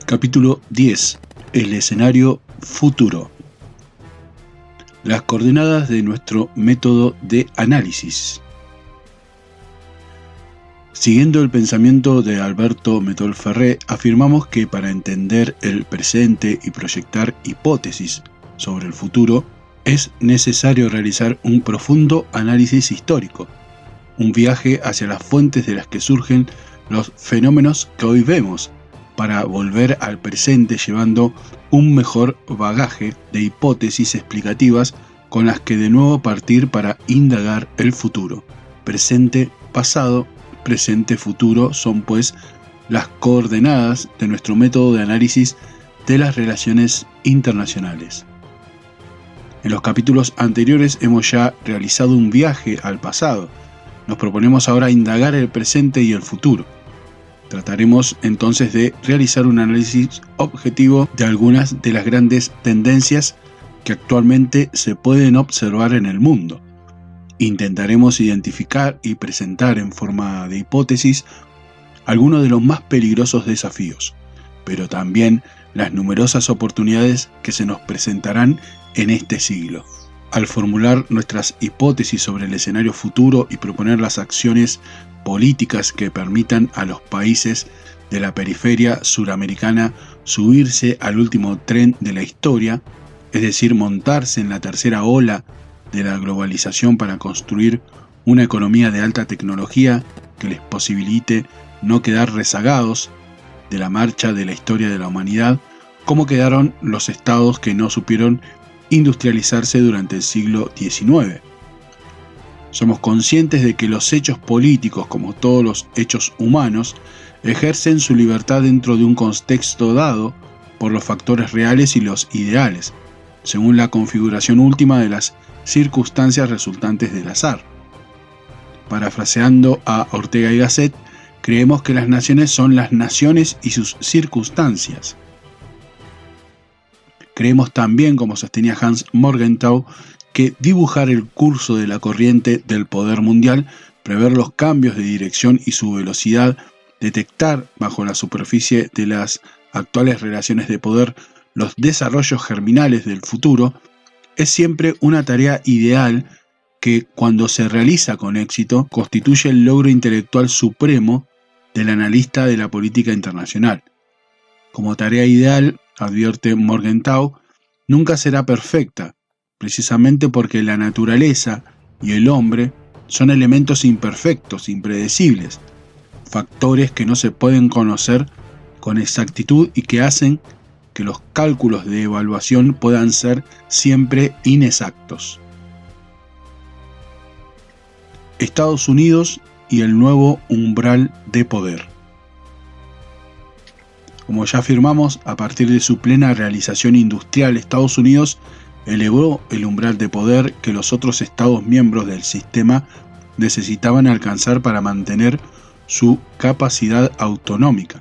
Capítulo 10. El escenario futuro. Las coordenadas de nuestro método de análisis. Siguiendo el pensamiento de Alberto Métol-Ferré, afirmamos que para entender el presente y proyectar hipótesis sobre el futuro, es necesario realizar un profundo análisis histórico, un viaje hacia las fuentes de las que surgen los fenómenos que hoy vemos, para volver al presente llevando un mejor bagaje de hipótesis explicativas con las que de nuevo partir para indagar el futuro. Presente, pasado, presente, futuro son pues las coordenadas de nuestro método de análisis de las relaciones internacionales. En los capítulos anteriores hemos ya realizado un viaje al pasado. Nos proponemos ahora indagar el presente y el futuro. Trataremos entonces de realizar un análisis objetivo de algunas de las grandes tendencias que actualmente se pueden observar en el mundo. Intentaremos identificar y presentar en forma de hipótesis algunos de los más peligrosos desafíos, pero también las numerosas oportunidades que se nos presentarán en este siglo. Al formular nuestras hipótesis sobre el escenario futuro y proponer las acciones políticas que permitan a los países de la periferia suramericana subirse al último tren de la historia, es decir, montarse en la tercera ola de la globalización para construir una economía de alta tecnología que les posibilite no quedar rezagados de la marcha de la historia de la humanidad, como quedaron los estados que no supieron industrializarse durante el siglo XIX. Somos conscientes de que los hechos políticos, como todos los hechos humanos, ejercen su libertad dentro de un contexto dado por los factores reales y los ideales, según la configuración última de las circunstancias resultantes del azar. Parafraseando a Ortega y Gasset, creemos que las naciones son las naciones y sus circunstancias. Creemos también, como sostenía Hans Morgenthau, que dibujar el curso de la corriente del poder mundial, prever los cambios de dirección y su velocidad, detectar bajo la superficie de las actuales relaciones de poder los desarrollos germinales del futuro, es siempre una tarea ideal que, cuando se realiza con éxito, constituye el logro intelectual supremo del analista de la política internacional. Como tarea ideal, advierte Morgenthau, nunca será perfecta, precisamente porque la naturaleza y el hombre son elementos imperfectos, impredecibles, factores que no se pueden conocer con exactitud y que hacen que los cálculos de evaluación puedan ser siempre inexactos. Estados Unidos y el nuevo umbral de poder. Como ya afirmamos, a partir de su plena realización industrial, Estados Unidos elevó el umbral de poder que los otros Estados miembros del sistema necesitaban alcanzar para mantener su capacidad autonómica,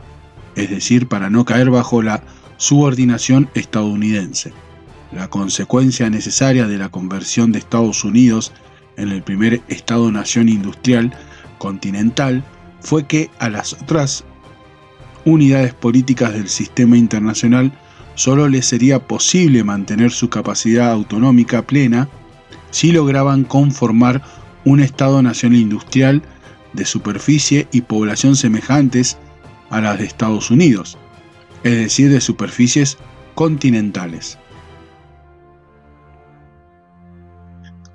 es decir, para no caer bajo la subordinación estadounidense. La consecuencia necesaria de la conversión de Estados Unidos en el primer Estado-nación industrial continental fue que a las otras unidades políticas del sistema internacional solo les sería posible mantener su capacidad autonómica plena si lograban conformar un Estado-nación industrial de superficie y población semejantes a las de Estados Unidos, es decir, de superficies continentales.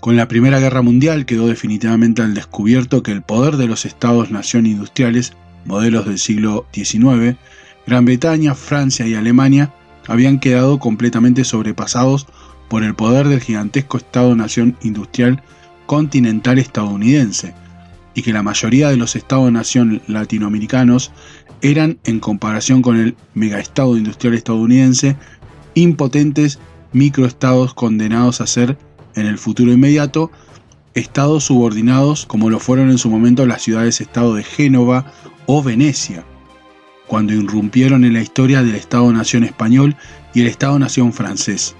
Con la Primera Guerra Mundial quedó definitivamente al descubierto que el poder de los Estados-nación industriales, modelos del siglo XIX, Gran Bretaña, Francia y Alemania, habían quedado completamente sobrepasados por el poder del gigantesco Estado-nación industrial continental estadounidense, y que la mayoría de los Estados-nación latinoamericanos eran, en comparación con el megaestado industrial estadounidense, impotentes microestados condenados a ser, en el futuro inmediato, estados subordinados como lo fueron en su momento las ciudades-estado de Génova o Venecia, cuando irrumpieron en la historia del Estado-nación español y el Estado-nación francés.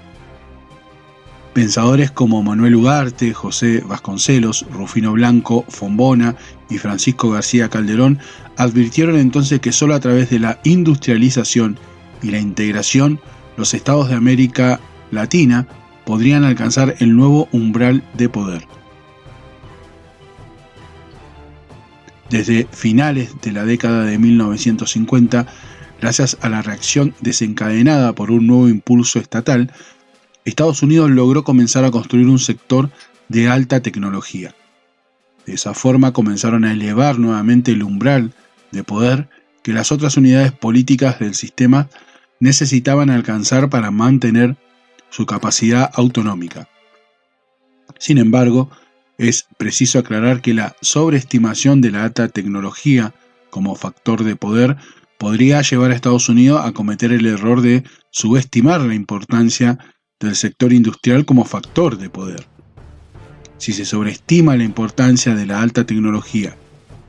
Pensadores como Manuel Ugarte, José Vasconcelos, Rufino Blanco, Fombona y Francisco García Calderón advirtieron entonces que solo a través de la industrialización y la integración, los estados de América Latina podrían alcanzar el nuevo umbral de poder. Desde finales de la década de 1950, gracias a la reacción desencadenada por un nuevo impulso estatal, Estados Unidos logró comenzar a construir un sector de alta tecnología. De esa forma comenzaron a elevar nuevamente el umbral de poder que las otras unidades políticas del sistema necesitaban alcanzar para mantener su capacidad autonómica. Sin embargo, es preciso aclarar que la sobreestimación de la alta tecnología como factor de poder podría llevar a Estados Unidos a cometer el error de subestimar la importancia del sector industrial como factor de poder. Si se sobreestima la importancia de la alta tecnología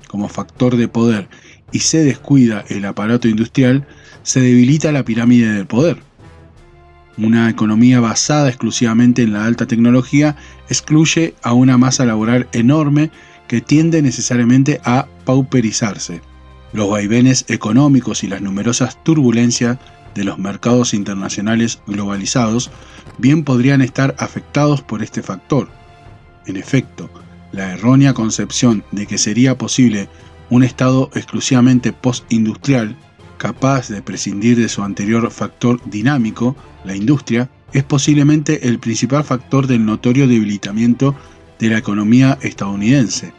como factor de poder y se descuida el aparato industrial, se debilita la pirámide del poder. Una economía basada exclusivamente en la alta tecnología excluye a una masa laboral enorme que tiende necesariamente a pauperizarse. Los vaivenes económicos y las numerosas turbulencias de los mercados internacionales globalizados bien podrían estar afectados por este factor. En efecto, la errónea concepción de que sería posible un estado exclusivamente postindustrial, capaz de prescindir de su anterior factor dinámico, la industria, es posiblemente el principal factor del notorio debilitamiento de la economía estadounidense.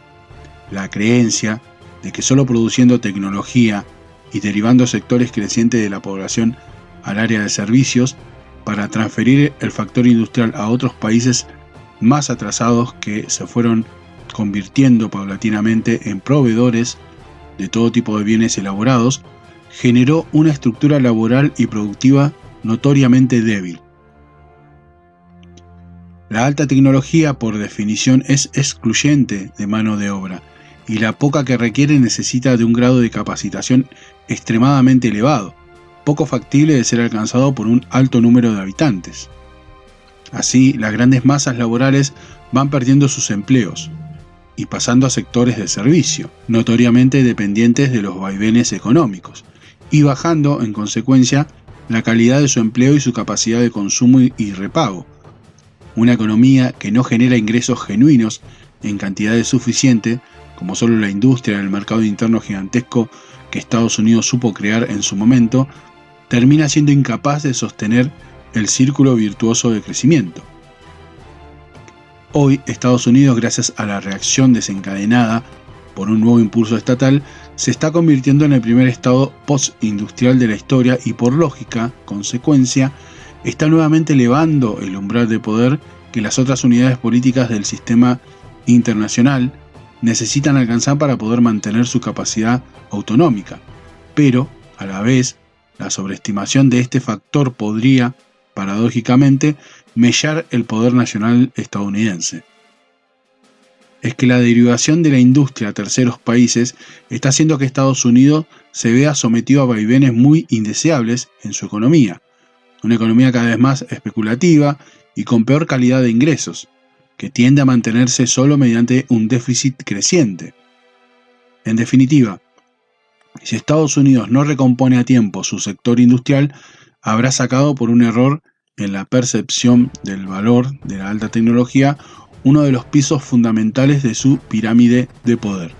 La creencia de que solo produciendo tecnología y derivando sectores crecientes de la población al área de servicios para transferir el factor industrial a otros países más atrasados que se fueron convirtiendo paulatinamente en proveedores de todo tipo de bienes elaborados, generó una estructura laboral y productiva notoriamente débil. La alta tecnología, por definición, es excluyente de mano de obra, y la poca que requiere necesita de un grado de capacitación extremadamente elevado, poco factible de ser alcanzado por un alto número de habitantes. Así, las grandes masas laborales van perdiendo sus empleos y pasando a sectores de servicio, notoriamente dependientes de los vaivenes económicos, y bajando, en consecuencia, la calidad de su empleo y su capacidad de consumo y repago. Una economía que no genera ingresos genuinos en cantidades suficientes, como solo la industria del mercado interno gigantesco que Estados Unidos supo crear en su momento, termina siendo incapaz de sostener el círculo virtuoso de crecimiento. Hoy, Estados Unidos, gracias a la reacción desencadenada por un nuevo impulso estatal, se está convirtiendo en el primer estado postindustrial de la historia y, por lógica, consecuencia, está nuevamente elevando el umbral de poder que las otras unidades políticas del sistema internacional necesitan alcanzar para poder mantener su capacidad autonómica. Pero, a la vez, la sobreestimación de este factor podría, paradójicamente, mellar el poder nacional estadounidense. Es que la derivación de la industria a terceros países está haciendo que Estados Unidos se vea sometido a vaivenes muy indeseables en su economía, una economía cada vez más especulativa y con peor calidad de ingresos, que tiende a mantenerse solo mediante un déficit creciente. En definitiva, si Estados Unidos no recompone a tiempo su sector industrial, habrá sacado por un error en la percepción del valor de la alta tecnología uno de los pisos fundamentales de su pirámide de poder.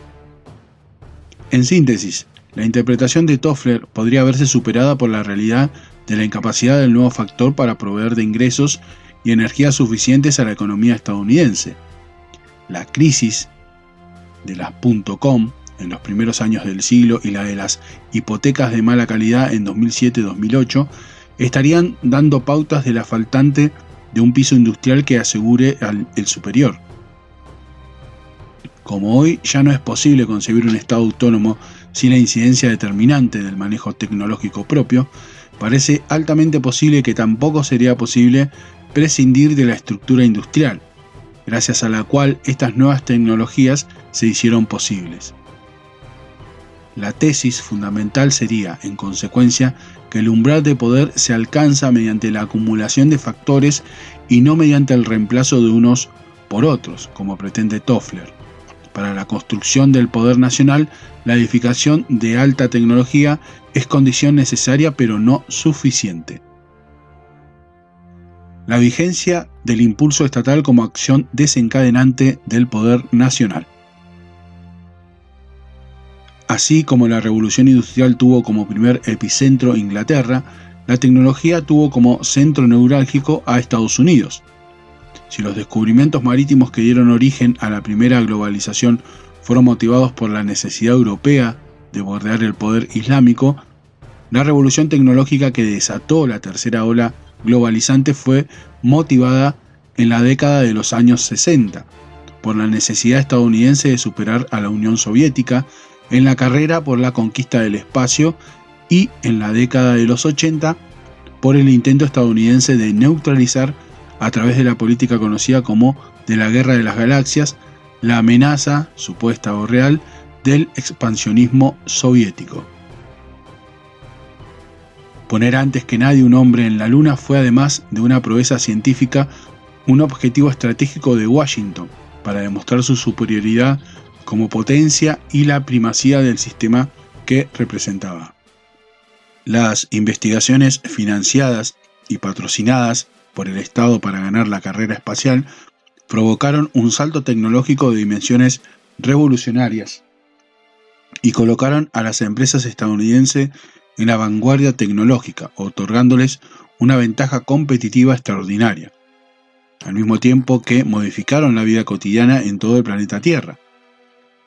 En síntesis, la interpretación de Toffler podría verse superada por la realidad de la incapacidad del nuevo factor para proveer de ingresos y energías suficientes a la economía estadounidense. La crisis de las .com en los primeros años del siglo y la de las hipotecas de mala calidad en 2007-2008 estarían dando pautas de la faltante de un piso industrial que asegure el superior. Como hoy ya no es posible concebir un Estado autónomo sin la incidencia determinante del manejo tecnológico propio, parece altamente posible que tampoco sería posible prescindir de la estructura industrial, gracias a la cual estas nuevas tecnologías se hicieron posibles. La tesis fundamental sería, en consecuencia, que el umbral de poder se alcanza mediante la acumulación de factores y no mediante el reemplazo de unos por otros, como pretende Toffler. Para la construcción del poder nacional, la edificación de alta tecnología es condición necesaria pero no suficiente. La vigencia del impulso estatal como acción desencadenante del poder nacional. Así como la revolución industrial tuvo como primer epicentro Inglaterra, la tecnología tuvo como centro neurálgico a Estados Unidos. Si los descubrimientos marítimos que dieron origen a la primera globalización fueron motivados por la necesidad europea de bordear el poder islámico, la revolución tecnológica que desató la tercera ola globalizante fue motivada en la década de los años 60 por la necesidad estadounidense de superar a la Unión Soviética en la carrera por la conquista del espacio y en la década de los 80 por el intento estadounidense de neutralizar a través de la política conocida como de la Guerra de las Galaxias la amenaza, supuesta o real, del expansionismo soviético. Poner antes que nadie un hombre en la Luna fue, además de una proeza científica, un objetivo estratégico de Washington para demostrar su superioridad como potencia y la primacía del sistema que representaba. Las investigaciones financiadas y patrocinadas por el Estado para ganar la carrera espacial provocaron un salto tecnológico de dimensiones revolucionarias y colocaron a las empresas estadounidenses en la vanguardia tecnológica, otorgándoles una ventaja competitiva extraordinaria, al mismo tiempo que modificaron la vida cotidiana en todo el planeta Tierra.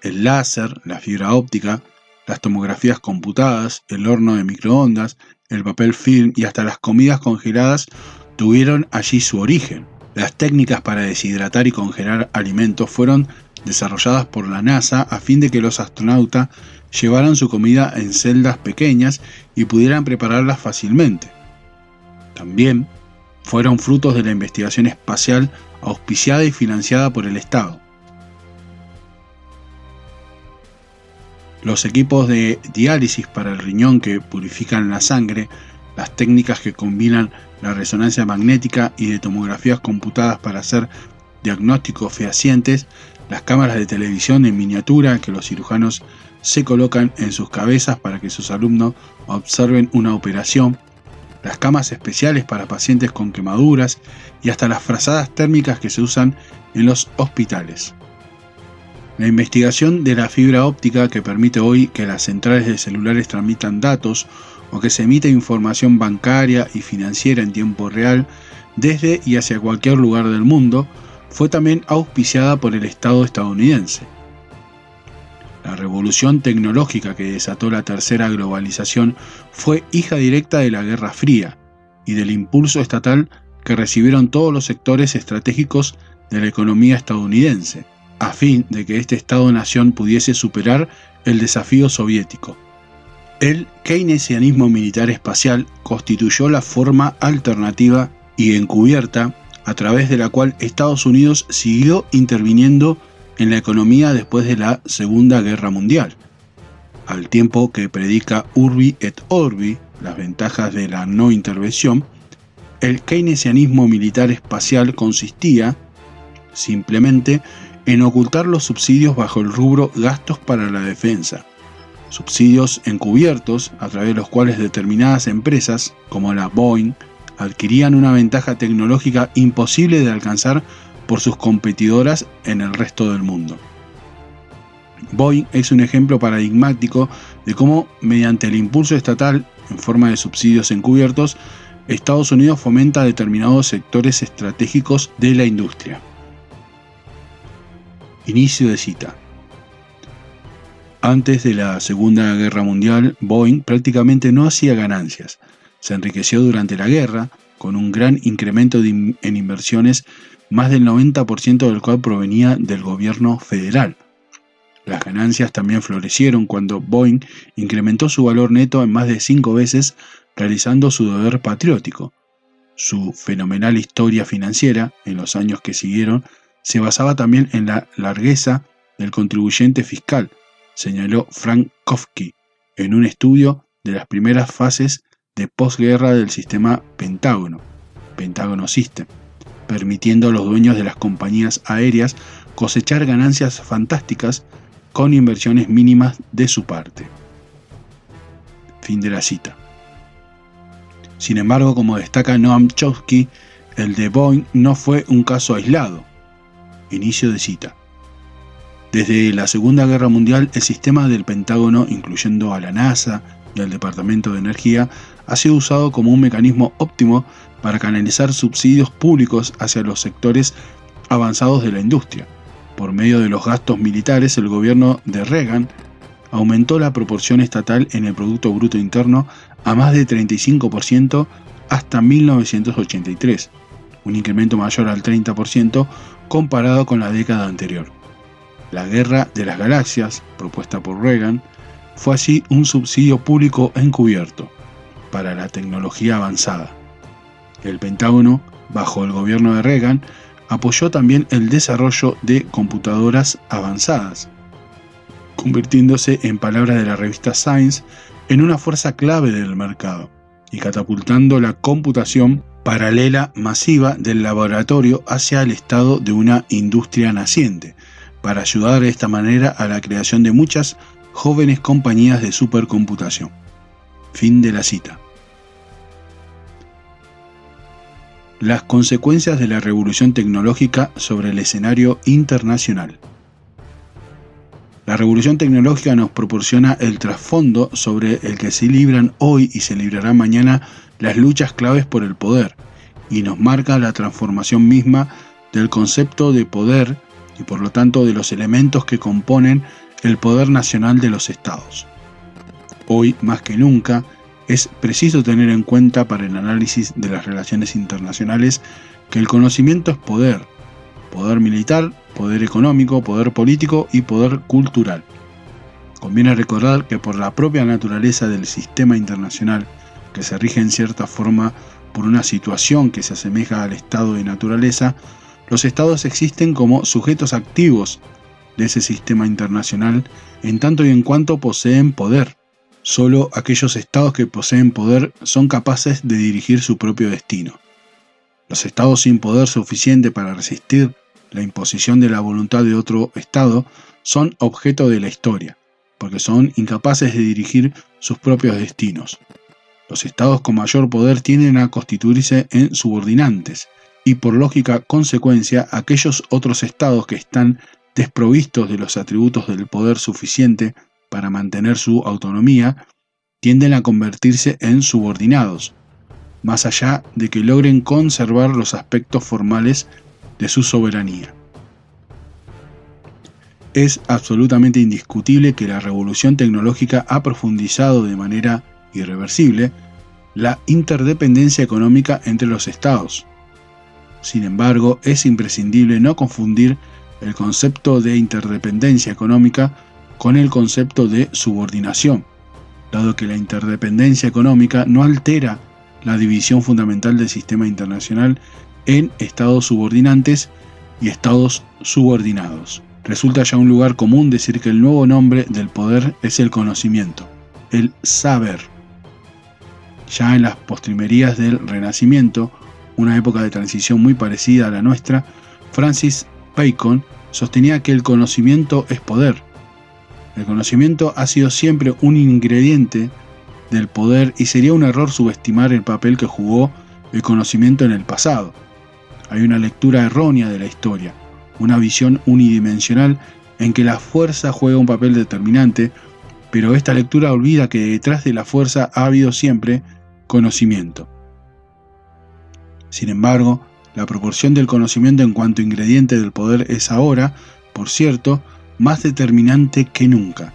El láser, la fibra óptica, las tomografías computadas, el horno de microondas, el papel film y hasta las comidas congeladas tuvieron allí su origen. Las técnicas para deshidratar y congelar alimentos fueron desarrolladas por la NASA a fin de que los astronautas llevaran su comida en celdas pequeñas y pudieran prepararlas fácilmente. También fueron frutos de la investigación espacial auspiciada y financiada por el Estado. Los equipos de diálisis para el riñón que purifican la sangre, las técnicas que combinan la resonancia magnética y de tomografías computadas para hacer diagnósticos fehacientes, las cámaras de televisión en miniatura que los cirujanos se colocan en sus cabezas para que sus alumnos observen una operación, las camas especiales para pacientes con quemaduras y hasta las frazadas térmicas que se usan en los hospitales. La investigación de la fibra óptica que permite hoy que las centrales de celulares transmitan datos o que se emita información bancaria y financiera en tiempo real desde y hacia cualquier lugar del mundo, fue también auspiciada por el Estado estadounidense. La revolución tecnológica que desató la tercera globalización fue hija directa de la Guerra Fría y del impulso estatal que recibieron todos los sectores estratégicos de la economía estadounidense, a fin de que este Estado-nación pudiese superar el desafío soviético. El keynesianismo militar espacial constituyó la forma alternativa y encubierta a través de la cual Estados Unidos siguió interviniendo en la economía después de la Segunda Guerra Mundial, al tiempo que predica Urbi et Orbi las ventajas de la no intervención. El keynesianismo militar espacial consistía simplemente en ocultar los subsidios bajo el rubro gastos para la defensa, subsidios encubiertos a través de los cuales determinadas empresas, como la Boeing, adquirían una ventaja tecnológica imposible de alcanzar por sus competidoras en el resto del mundo. Boeing es un ejemplo paradigmático de cómo, mediante el impulso estatal en forma de subsidios encubiertos, Estados Unidos fomenta determinados sectores estratégicos de la industria. Inicio de cita. Antes de la Segunda Guerra Mundial, Boeing prácticamente no hacía ganancias. Se enriqueció durante la guerra, con un gran incremento en inversiones, más del 90% del cual provenía del gobierno federal. Las ganancias también florecieron cuando Boeing incrementó su valor neto en más de 5 veces, realizando su deber patriótico. Su fenomenal historia financiera, en los años que siguieron, se basaba también en la largueza del contribuyente fiscal, señaló Frank Kofsky en un estudio de las primeras fases de posguerra del sistema Pentágono System. permitiendo a los dueños de las compañías aéreas cosechar ganancias fantásticas con inversiones mínimas de su parte. Fin de la cita. Sin embargo, como destaca Noam Chomsky, el de Boeing no fue un caso aislado. Inicio de cita. Desde la Segunda Guerra Mundial, el sistema del Pentágono, incluyendo a la NASA y al Departamento de Energía, ha sido usado como un mecanismo óptimo para canalizar subsidios públicos hacia los sectores avanzados de la industria. Por medio de los gastos militares, el gobierno de Reagan aumentó la proporción estatal en el Producto Bruto Interno a más de 35% hasta 1983, un incremento mayor al 30% comparado con la década anterior. La Guerra de las Galaxias, propuesta por Reagan, fue así un subsidio público encubierto para la tecnología avanzada. El Pentágono, bajo el gobierno de Reagan, apoyó también el desarrollo de computadoras avanzadas, convirtiéndose, en palabras de la revista Science, en una fuerza clave del mercado y catapultando la computación paralela masiva del laboratorio hacia el estado de una industria naciente, para ayudar de esta manera a la creación de muchas jóvenes compañías de supercomputación. Fin de la cita. Las consecuencias de la revolución tecnológica sobre el escenario internacional. La revolución tecnológica nos proporciona el trasfondo sobre el que se libran hoy y se librarán mañana las luchas claves por el poder, y nos marca la transformación misma del concepto de poder y por lo tanto de los elementos que componen el poder nacional de los estados. Hoy, más que nunca, es preciso tener en cuenta para el análisis de las relaciones internacionales que el conocimiento es poder, poder militar, poder económico, poder político y poder cultural. Conviene recordar que por la propia naturaleza del sistema internacional, que se rige en cierta forma por una situación que se asemeja al estado de naturaleza, los estados existen como sujetos activos de ese sistema internacional en tanto y en cuanto poseen poder. Solo aquellos estados que poseen poder son capaces de dirigir su propio destino. Los estados sin poder suficiente para resistir la imposición de la voluntad de otro estado son objeto de la historia, porque son incapaces de dirigir sus propios destinos. Los estados con mayor poder tienden a constituirse en subordinantes, y por lógica consecuencia, aquellos otros estados que están desprovistos de los atributos del poder suficiente para mantener su autonomía, tienden a convertirse en subordinados, más allá de que logren conservar los aspectos formales de su soberanía. Es absolutamente indiscutible que la revolución tecnológica ha profundizado de manera irreversible la interdependencia económica entre los estados. Sin embargo, es imprescindible no confundir el concepto de interdependencia económica con el concepto de subordinación, dado que la interdependencia económica no altera la división fundamental del sistema internacional en estados subordinantes y estados subordinados. Resulta ya un lugar común decir que el nuevo nombre del poder es el conocimiento, el saber. Ya en las postrimerías del Renacimiento, una época de transición muy parecida a la nuestra, Francis Bacon sostenía que el conocimiento es poder. El conocimiento ha sido siempre un ingrediente del poder y sería un error subestimar el papel que jugó el conocimiento en el pasado. Hay una lectura errónea de la historia, una visión unidimensional en que la fuerza juega un papel determinante, pero esta lectura olvida que detrás de la fuerza ha habido siempre conocimiento. Sin embargo, la proporción del conocimiento en cuanto ingrediente del poder es ahora, por cierto, más determinante que nunca.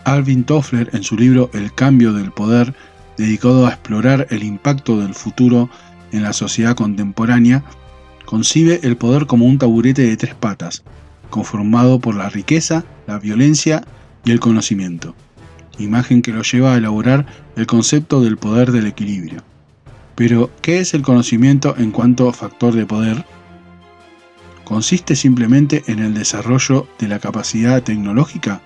Alvin Toffler, en su libro El cambio del poder, dedicado a explorar el impacto del futuro en la sociedad contemporánea, concibe el poder como un taburete de 3 patas, conformado por la riqueza, la violencia y el conocimiento, imagen que lo lleva a elaborar el concepto del poder del equilibrio. Pero, ¿qué es el conocimiento en cuanto a factor de poder? ¿Consiste simplemente en el desarrollo de la capacidad tecnológica?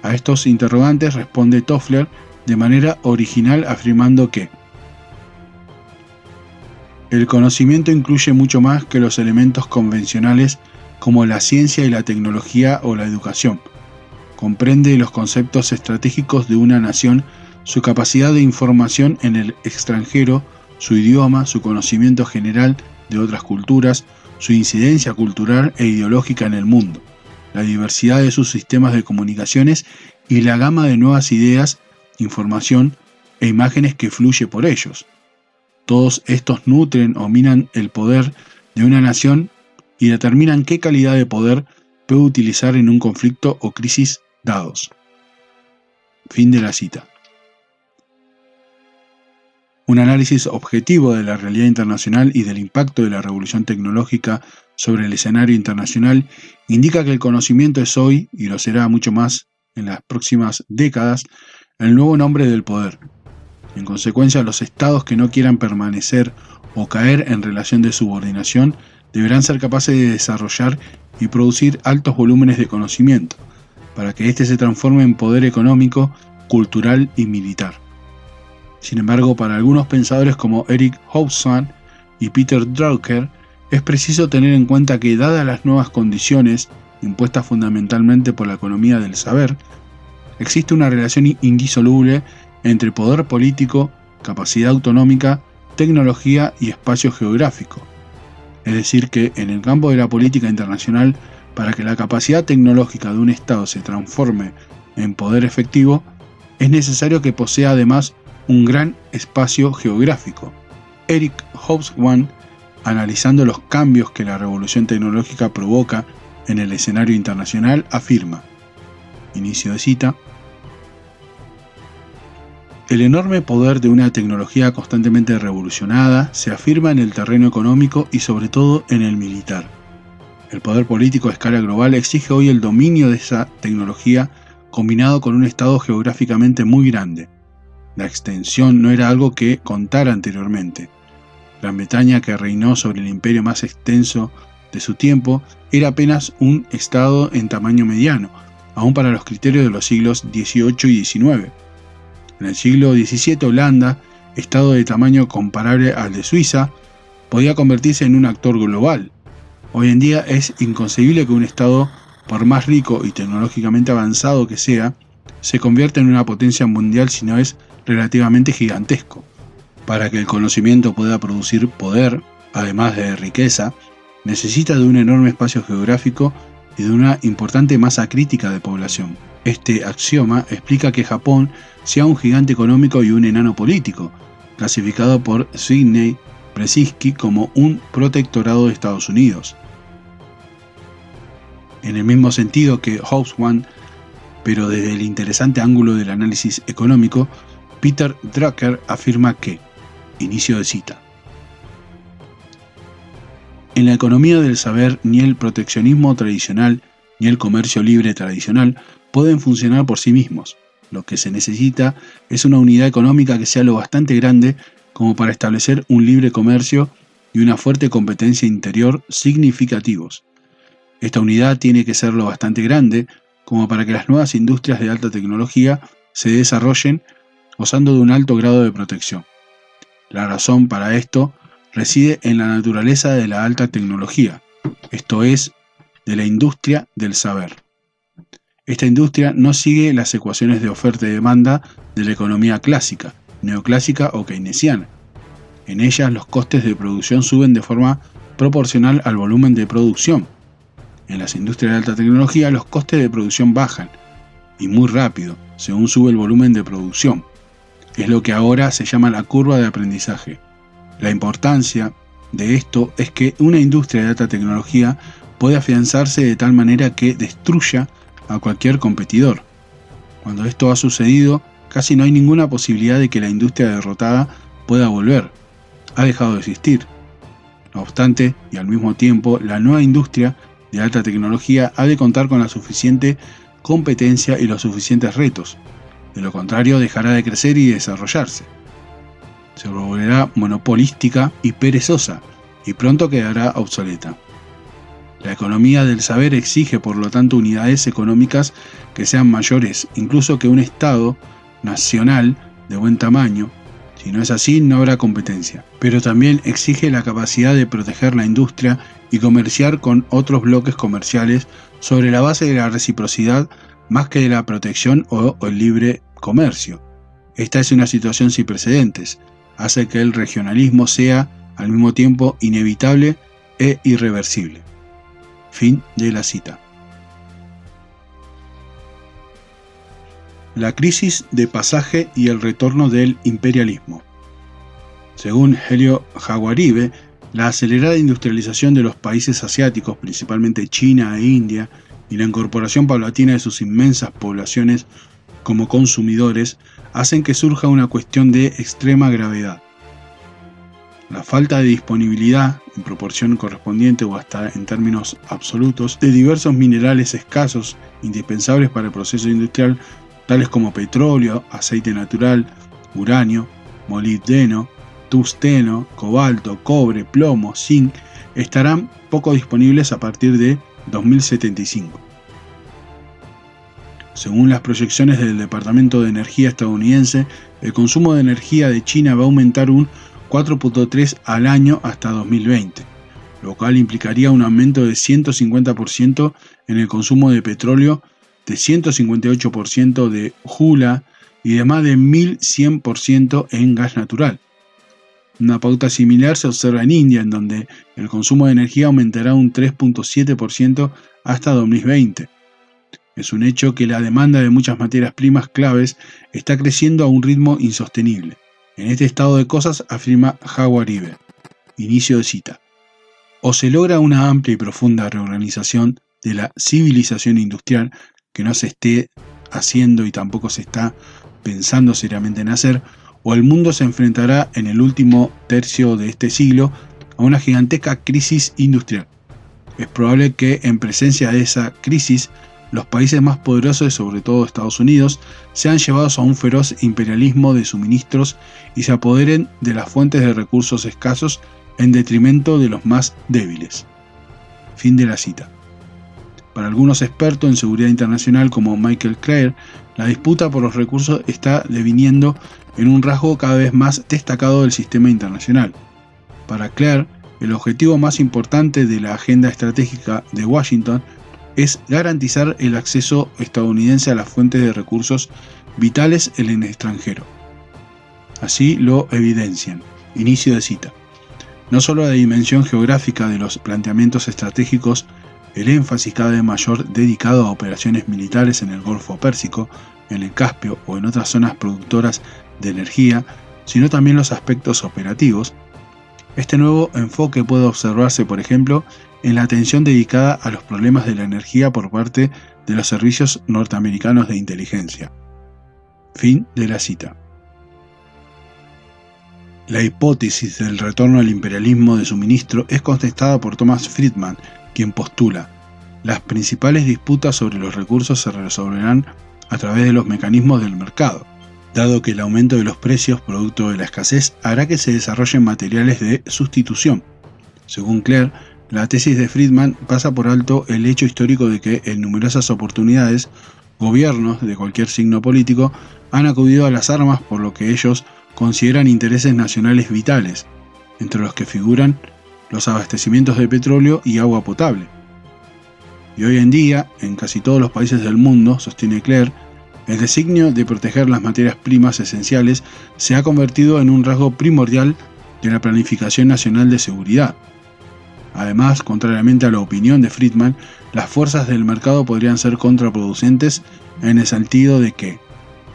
A estos interrogantes responde Toffler de manera original afirmando que El conocimiento incluye mucho más que los elementos convencionales como la ciencia y la tecnología o la educación. Comprende los conceptos estratégicos de una nación, su capacidad de información en el extranjero, su idioma, su conocimiento general de otras culturas, su incidencia cultural e ideológica en el mundo, la diversidad de sus sistemas de comunicaciones y la gama de nuevas ideas, información e imágenes que fluye por ellos. Todos estos nutren o minan el poder de una nación y determinan qué calidad de poder puede utilizar en un conflicto o crisis dados. Fin de la cita. Un análisis objetivo de la realidad internacional y del impacto de la revolución tecnológica sobre el escenario internacional indica que el conocimiento es hoy, y lo será mucho más en las próximas décadas, el nuevo nombre del poder. En consecuencia, los estados que no quieran permanecer o caer en relación de subordinación deberán ser capaces de desarrollar y producir altos volúmenes de conocimiento, para que éste se transforme en poder económico, cultural y militar. Sin embargo, para algunos pensadores como Eric Hobsbawm y Peter Drucker, es preciso tener en cuenta que, dadas las nuevas condiciones impuestas fundamentalmente por la economía del saber, existe una relación indisoluble entre poder político, capacidad autonómica, tecnología y espacio geográfico. Es decir, que en el campo de la política internacional, para que la capacidad tecnológica de un Estado se transforme en poder efectivo, es necesario que posea además un gran espacio geográfico. Eric Hobsbawm, analizando los cambios que la revolución tecnológica provoca en el escenario internacional, afirma, inicio de cita, el enorme poder de una tecnología constantemente revolucionada se afirma en el terreno económico y sobre todo en el militar. El poder político a escala global exige hoy el dominio de esa tecnología combinado con un estado geográficamente muy grande. La extensión no era algo que contara anteriormente. Gran Bretaña, que reinó sobre el imperio más extenso de su tiempo, era apenas un estado en tamaño mediano, aún para los criterios de los siglos XVIII y XIX. En el siglo XVII, Holanda, estado de tamaño comparable al de Suiza, podía convertirse en un actor global. Hoy en día es inconcebible que un estado, por más rico y tecnológicamente avanzado que sea, se convierta en una potencia mundial si no es relativamente gigantesco. Para que el conocimiento pueda producir poder, además de riqueza, necesita de un enorme espacio geográfico y de una importante masa crítica de población. Este axioma explica que Japón sea un gigante económico y un enano político, clasificado por Sidney Brzezinski como un protectorado de Estados Unidos. En el mismo sentido que Hobsbawm, pero desde el interesante ángulo del análisis económico, Peter Drucker afirma que, inicio de cita, en la economía del saber ni el proteccionismo tradicional ni el comercio libre tradicional pueden funcionar por sí mismos. Lo que se necesita es una unidad económica que sea lo bastante grande como para establecer un libre comercio y una fuerte competencia interior significativos. Esta unidad tiene que ser lo bastante grande como para que las nuevas industrias de alta tecnología se desarrollen gozando de un alto grado de protección. La razón para esto reside en la naturaleza de la alta tecnología, esto es, de la industria del saber. Esta industria no sigue las ecuaciones de oferta y demanda de la economía clásica, neoclásica o keynesiana. En ellas los costes de producción suben de forma proporcional al volumen de producción. En las industrias de alta tecnología los costes de producción bajan, y muy rápido, según sube el volumen de producción. Es lo que ahora se llama la curva de aprendizaje. La importancia de esto es que una industria de alta tecnología puede afianzarse de tal manera que destruya a cualquier competidor. Cuando esto ha sucedido, casi no hay ninguna posibilidad de que la industria derrotada pueda volver. Ha dejado de existir. No obstante, y al mismo tiempo, la nueva industria de alta tecnología ha de contar con la suficiente competencia y los suficientes retos. De lo contrario, dejará de crecer y desarrollarse. Se volverá monopolística y perezosa, y pronto quedará obsoleta. La economía del saber exige, por lo tanto, unidades económicas que sean mayores incluso que un Estado nacional de buen tamaño, Si no es así, no habrá competencia. Pero también exige la capacidad de proteger la industria y comerciar con otros bloques comerciales sobre la base de la reciprocidad más que de la protección o el libre comercio. Esta es una situación sin precedentes. Hace que el regionalismo sea, al mismo tiempo, inevitable e irreversible. Fin de la cita. La crisis de pasaje y el retorno del imperialismo. Según Helio Jaguaribe, la acelerada industrialización de los países asiáticos, principalmente China e India, y la incorporación paulatina de sus inmensas poblaciones como consumidores, hacen que surja una cuestión de extrema gravedad. La falta de disponibilidad, en proporción correspondiente o hasta en términos absolutos, de diversos minerales escasos indispensables para el proceso industrial, tales como petróleo, aceite natural, uranio, molibdeno, tungsteno, cobalto, cobre, plomo, zinc, estarán poco disponibles a partir de 2075. Según las proyecciones del Departamento de Energía estadounidense, el consumo de energía de China va a aumentar un 4.3 al año hasta 2020, lo cual implicaría un aumento de 150% en el consumo de petróleo, de 158% de hula y de más de 1100% en gas natural. Una pauta similar se observa en India, en donde el consumo de energía aumentará un 3.7% hasta 2020. Es un hecho que la demanda de muchas materias primas claves está creciendo a un ritmo insostenible. En este estado de cosas, afirma Jaguaribe, inicio de cita, o se logra una amplia y profunda reorganización de la civilización industrial que no se esté haciendo y tampoco se está pensando seriamente en hacer, o el mundo se enfrentará en el último tercio de este siglo a una gigantesca crisis industrial. Es probable que en presencia de esa crisis los países más poderosos, sobre todo Estados Unidos, sean llevados a un feroz imperialismo de suministros y se apoderen de las fuentes de recursos escasos en detrimento de los más débiles. Fin de la cita. Para algunos expertos en seguridad internacional como Michael Clare, la disputa por los recursos está deviniendo en un rasgo cada vez más destacado del sistema internacional. Para Clare, el objetivo más importante de la agenda estratégica de Washington es garantizar el acceso estadounidense a las fuentes de recursos vitales en el extranjero. Así lo evidencian. Inicio de cita. No solo la dimensión geográfica de los planteamientos estratégicos, el énfasis cada vez mayor dedicado a operaciones militares en el Golfo Pérsico, en el Caspio o en otras zonas productoras de energía, sino también los aspectos operativos. Este nuevo enfoque puede observarse, por ejemplo, en la atención dedicada a los problemas de la energía por parte de los servicios norteamericanos de inteligencia. Fin de la cita. La hipótesis del retorno al imperialismo de suministro es contestada por Thomas Friedman, quien postula: las principales disputas sobre los recursos se resolverán a través de los mecanismos del mercado, dado que el aumento de los precios producto de la escasez hará que se desarrollen materiales de sustitución. Según Clare, la tesis de Friedman pasa por alto el hecho histórico de que en numerosas oportunidades gobiernos de cualquier signo político han acudido a las armas por lo que ellos consideran intereses nacionales vitales, entre los que figuran los abastecimientos de petróleo y agua potable. Y hoy en día, en casi todos los países del mundo, sostiene Clare, el designio de proteger las materias primas esenciales se ha convertido en un rasgo primordial de la planificación nacional de seguridad. Además, contrariamente a la opinión de Friedman, las fuerzas del mercado podrían ser contraproducentes en el sentido de que,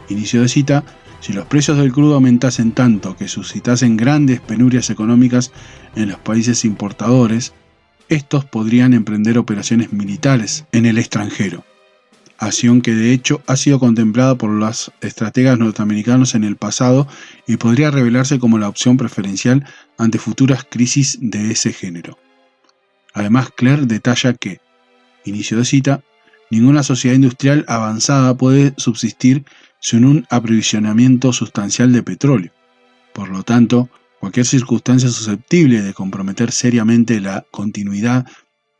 inicio de cita, si los precios del crudo aumentasen tanto que suscitasen grandes penurias económicas en los países importadores, estos podrían emprender operaciones militares en el extranjero, acción que de hecho ha sido contemplada por los estrategas norteamericanos en el pasado y podría revelarse como la opción preferencial ante futuras crisis de ese género. Además, Clare detalla que, inicio de cita, ninguna sociedad industrial avanzada puede subsistir sin un aprovisionamiento sustancial de petróleo. Por lo tanto, cualquier circunstancia susceptible de comprometer seriamente la continuidad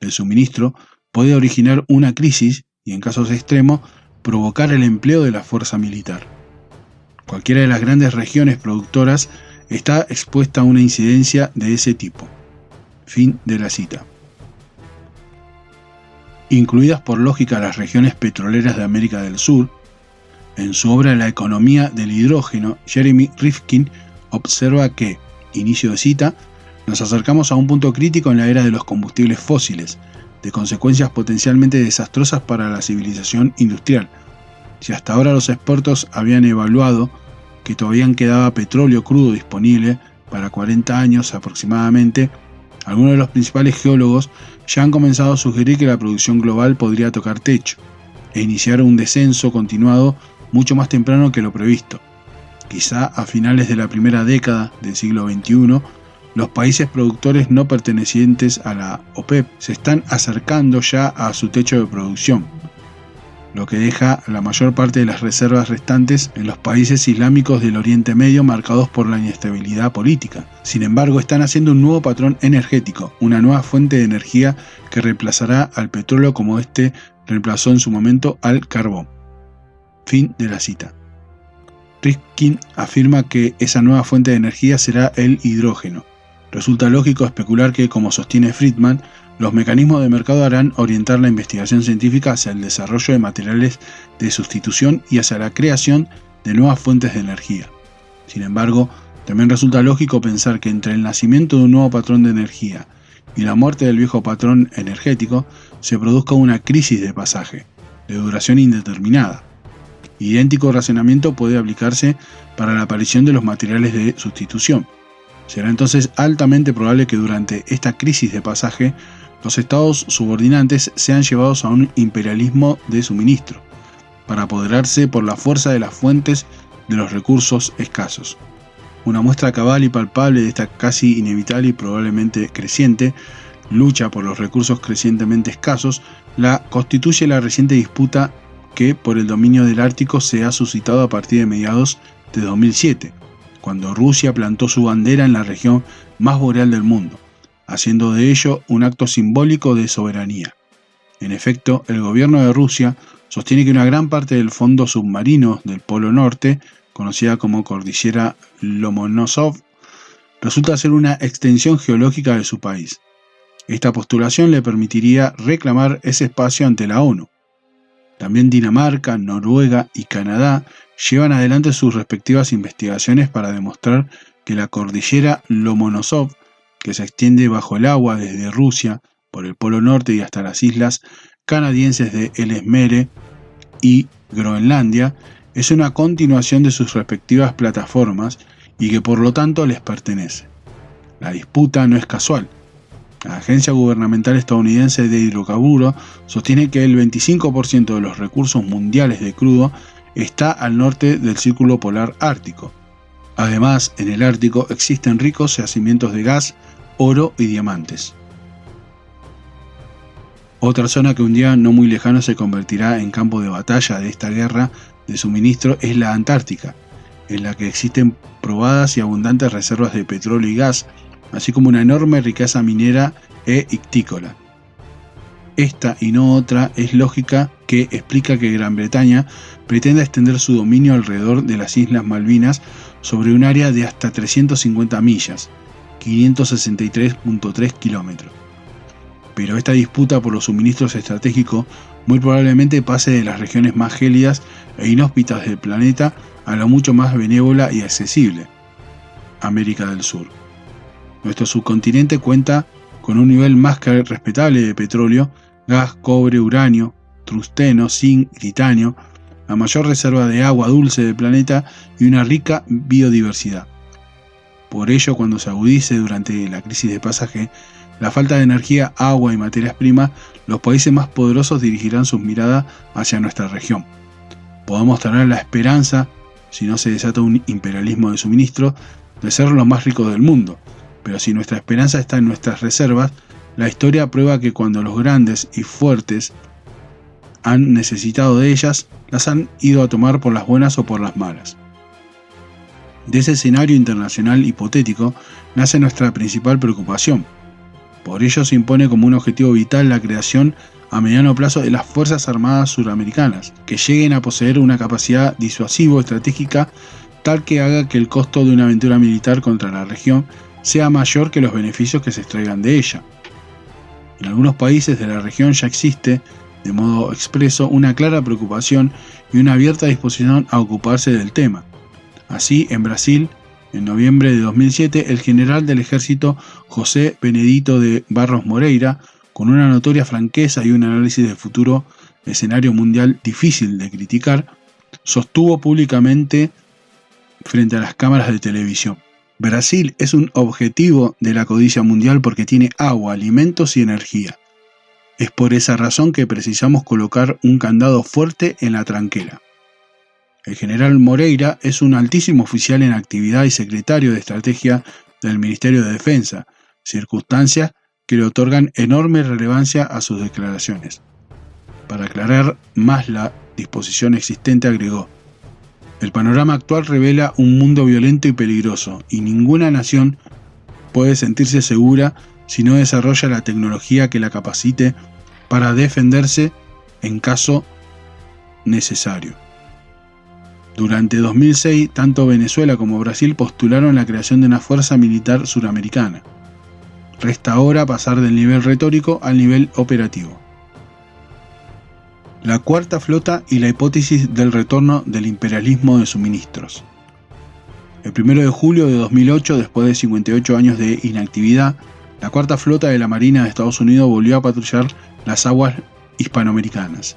del suministro puede originar una crisis y, en casos extremos, provocar el empleo de la fuerza militar. Cualquiera de las grandes regiones productoras está expuesta a una incidencia de ese tipo. Fin de la cita. Incluidas por lógica las regiones petroleras de América del Sur, en su obra La economía del hidrógeno, Jeremy Rifkin observa que, inicio de cita, nos acercamos a un punto crítico en la era de los combustibles fósiles, de consecuencias potencialmente desastrosas para la civilización industrial. Si hasta ahora los expertos habían evaluado que todavía quedaba petróleo crudo disponible para 40 años aproximadamente, algunos de los principales geólogos ya han comenzado a sugerir que la producción global podría tocar techo e iniciar un descenso continuado mucho más temprano que lo previsto. Quizá a finales de la primera década del siglo XXI, los países productores no pertenecientes a la OPEP se están acercando ya a su techo de producción, lo que deja la mayor parte de las reservas restantes en los países islámicos del Oriente Medio marcados por la inestabilidad política. Sin embargo, están haciendo un nuevo patrón energético, una nueva fuente de energía que reemplazará al petróleo como este reemplazó en su momento al carbón. Fin de la cita. Rifkin afirma que esa nueva fuente de energía será el hidrógeno. Resulta lógico especular que, como sostiene Friedman, los mecanismos de mercado harán orientar la investigación científica hacia el desarrollo de materiales de sustitución y hacia la creación de nuevas fuentes de energía. Sin embargo, también resulta lógico pensar que entre el nacimiento de un nuevo patrón de energía y la muerte del viejo patrón energético se produzca una crisis de pasaje, de duración indeterminada. Idéntico razonamiento puede aplicarse para la aparición de los materiales de sustitución. Será entonces altamente probable que durante esta crisis de pasaje los estados subordinantes sean llevados a un imperialismo de suministro, para apoderarse por la fuerza de las fuentes de los recursos escasos. Una muestra cabal y palpable de esta casi inevitable y probablemente creciente lucha por los recursos crecientemente escasos la constituye la reciente disputa que por el dominio del Ártico se ha suscitado a partir de mediados de 2007, cuando Rusia plantó su bandera en la región más boreal del mundo, haciendo de ello un acto simbólico de soberanía. En efecto, el gobierno de Rusia sostiene que una gran parte del fondo submarino del Polo Norte, conocida como Cordillera Lomonosov, resulta ser una extensión geológica de su país. Esta postulación le permitiría reclamar ese espacio ante la ONU. También Dinamarca, Noruega y Canadá llevan adelante sus respectivas investigaciones para demostrar que la cordillera Lomonosov, que se extiende bajo el agua desde Rusia por el Polo Norte y hasta las islas canadienses de Ellesmere y Groenlandia, es una continuación de sus respectivas plataformas y que por lo tanto les pertenece. La disputa no es casual. La Agencia Gubernamental Estadounidense de Hidrocarburos sostiene que el 25% de los recursos mundiales de crudo está al norte del Círculo Polar Ártico. Además, en el Ártico existen ricos yacimientos de gas, oro y diamantes. Otra zona que un día no muy lejano se convertirá en campo de batalla de esta guerra de suministro es la Antártica, en la que existen probadas y abundantes reservas de petróleo y gas, así como una enorme riqueza minera e ictícola. Esta y no otra es lógica que explica que Gran Bretaña pretenda extender su dominio alrededor de las Islas Malvinas sobre un área de hasta 350 millas, 563.3 kilómetros. Pero esta disputa por los suministros estratégicos muy probablemente pase de las regiones más gélidas e inhóspitas del planeta a la mucho más benévola y accesible, América del Sur. Nuestro subcontinente cuenta con un nivel más que respetable de petróleo, gas, cobre, uranio, tungsteno, zinc y titanio, la mayor reserva de agua dulce del planeta y una rica biodiversidad. Por ello, cuando se agudice durante la crisis de pasaje la falta de energía, agua y materias primas, los países más poderosos dirigirán sus miradas hacia nuestra región. Podemos tener la esperanza, si no se desata un imperialismo de suministro, de ser los más ricos del mundo. Pero si nuestra esperanza está en nuestras reservas, la historia prueba que cuando los grandes y fuertes han necesitado de ellas, las han ido a tomar por las buenas o por las malas. De ese escenario internacional hipotético nace nuestra principal preocupación. Por ello se impone como un objetivo vital la creación a mediano plazo de las Fuerzas Armadas Suramericanas, que lleguen a poseer una capacidad disuasivo estratégica tal que haga que el costo de una aventura militar contra la región sea mayor que los beneficios que se extraigan de ella. En algunos países de la región ya existe, de modo expreso, una clara preocupación y una abierta disposición a ocuparse del tema. Así, en Brasil, en noviembre de 2007, el general del ejército José Benedito de Barros Moreira, con una notoria franqueza y un análisis del futuro escenario mundial difícil de criticar, sostuvo públicamente frente a las cámaras de televisión: Brasil es un objetivo de la codicia mundial porque tiene agua, alimentos y energía. Es por esa razón que precisamos colocar un candado fuerte en la tranquera. El general Moreira es un altísimo oficial en actividad y secretario de estrategia del Ministerio de Defensa, circunstancias que le otorgan enorme relevancia a sus declaraciones. Para aclarar más la disposición existente, agregó: el panorama actual revela un mundo violento y peligroso, y ninguna nación puede sentirse segura si no desarrolla la tecnología que la capacite para defenderse en caso necesario. Durante 2006, tanto Venezuela como Brasil postularon la creación de una fuerza militar suramericana. Resta ahora pasar del nivel retórico al nivel operativo. La Cuarta Flota y la hipótesis del retorno del imperialismo de suministros. El 1 de julio de 2008, después de 58 años de inactividad, la Cuarta Flota de la Marina de Estados Unidos volvió a patrullar las aguas hispanoamericanas.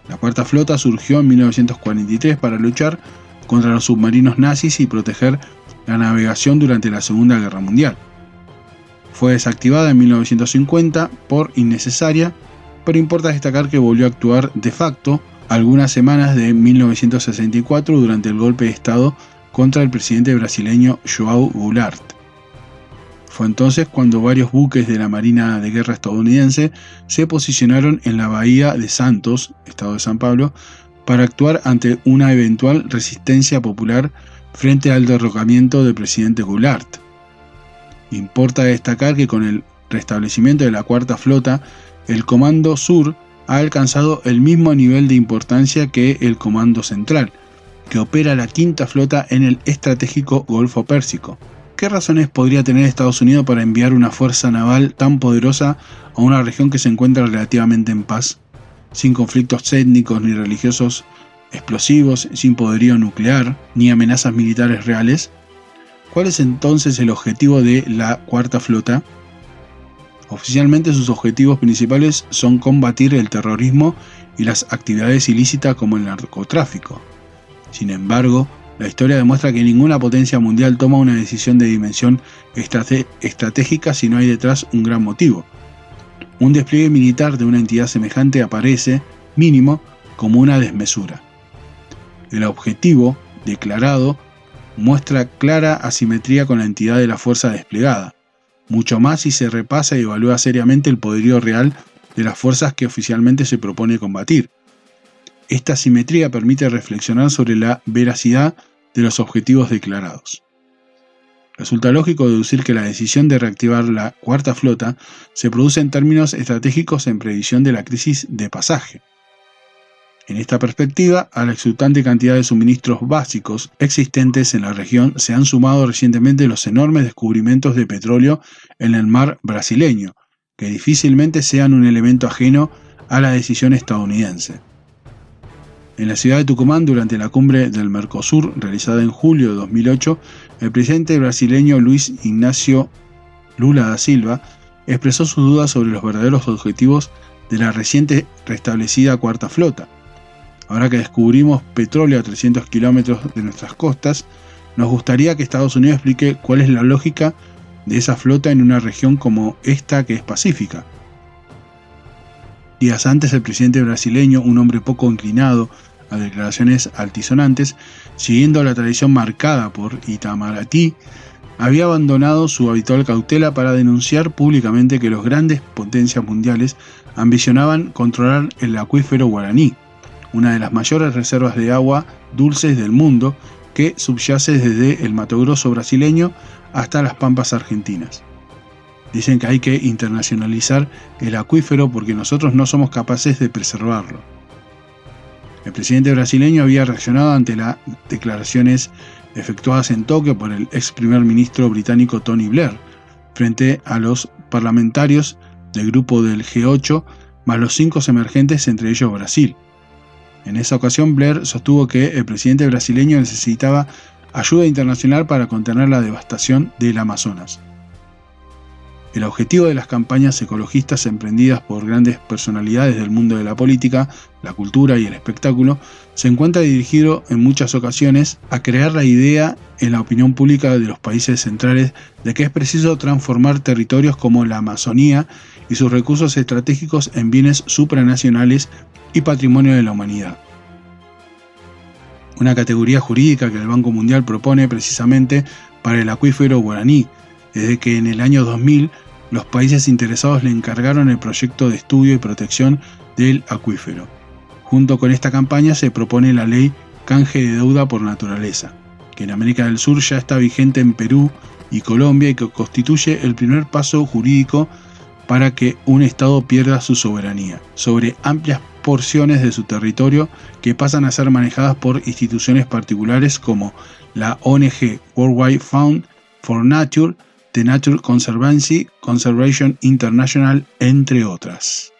La Cuarta Flota surgió en 1943 para luchar contra los submarinos nazis y proteger la navegación durante la Segunda Guerra Mundial. Fue desactivada en 1950 por innecesaria, pero importa destacar que volvió a actuar de facto algunas semanas de 1964 durante el golpe de Estado contra el presidente brasileño João Goulart. Fue entonces cuando varios buques de la Marina de Guerra estadounidense se posicionaron en la bahía de Santos, estado de San Pablo, para actuar ante una eventual resistencia popular frente al derrocamiento del presidente Goulart. Importa destacar que con el restablecimiento de la Cuarta Flota, el Comando Sur ha alcanzado el mismo nivel de importancia que el Comando Central, que opera la Quinta Flota en el estratégico Golfo Pérsico. ¿Qué razones podría tener Estados Unidos para enviar una fuerza naval tan poderosa a una región que se encuentra relativamente en paz, sin conflictos étnicos ni religiosos explosivos, sin poderío nuclear, ni amenazas militares reales? ¿Cuál es entonces el objetivo de la Cuarta Flota? Oficialmente sus objetivos principales son combatir el terrorismo y las actividades ilícitas como el narcotráfico. Sin embargo, la historia demuestra que ninguna potencia mundial toma una decisión de dimensión estratégica si no hay detrás un gran motivo. Un despliegue militar de una entidad semejante aparece, mínimo, como una desmesura. El objetivo, declarado, muestra clara asimetría con la entidad de la fuerza desplegada, mucho más si se repasa y evalúa seriamente el poderío real de las fuerzas que oficialmente se propone combatir. Esta asimetría permite reflexionar sobre la veracidad de los objetivos declarados. Resulta lógico deducir que la decisión de reactivar la Cuarta Flota se produce en términos estratégicos en previsión de la crisis de pasaje. En esta perspectiva, a la exultante cantidad de suministros básicos existentes en la región se han sumado recientemente los enormes descubrimientos de petróleo en el mar brasileño, que difícilmente sean un elemento ajeno a la decisión estadounidense. En la ciudad de Tucumán, durante la cumbre del Mercosur, realizada en julio de 2008, el presidente brasileño Luiz Inácio Lula da Silva expresó sus dudas sobre los verdaderos objetivos de la reciente restablecida Cuarta Flota. Ahora que descubrimos petróleo a 300 kilómetros de nuestras costas, nos gustaría que Estados Unidos explique cuál es la lógica de esa flota en una región como esta que es pacífica. Días antes, el presidente brasileño, un hombre poco inclinado a declaraciones altisonantes, siguiendo la tradición marcada por Itamaraty, había abandonado su habitual cautela para denunciar públicamente que los grandes potencias mundiales ambicionaban controlar el acuífero Guaraní, una de las mayores reservas de agua dulces del mundo que subyace desde el Mato Grosso brasileño hasta las Pampas argentinas. Dicen que hay que internacionalizar el acuífero porque nosotros no somos capaces de preservarlo. El presidente brasileño había reaccionado ante las declaraciones efectuadas en Tokio por el ex primer ministro británico Tony Blair, frente a los parlamentarios del grupo del G8, más los 5 emergentes, entre ellos Brasil. En esa ocasión, Blair sostuvo que el presidente brasileño necesitaba ayuda internacional para contener la devastación del Amazonas. El objetivo de las campañas ecologistas emprendidas por grandes personalidades del mundo de la política, la cultura y el espectáculo se encuentra dirigido en muchas ocasiones a crear la idea en la opinión pública de los países centrales de que es preciso transformar territorios como la Amazonía y sus recursos estratégicos en bienes supranacionales y patrimonio de la humanidad. Una categoría jurídica que el Banco Mundial propone precisamente para el acuífero guaraní, desde que en el año 2000 los países interesados le encargaron el proyecto de estudio y protección del acuífero. Junto con esta campaña se propone la ley Canje de Deuda por Naturaleza, que en América del Sur ya está vigente en Perú y Colombia y que constituye el primer paso jurídico para que un Estado pierda su soberanía sobre amplias porciones de su territorio que pasan a ser manejadas por instituciones particulares como la ONG Worldwide Fund for Nature, The Nature Conservancy Conservation International, entre otras.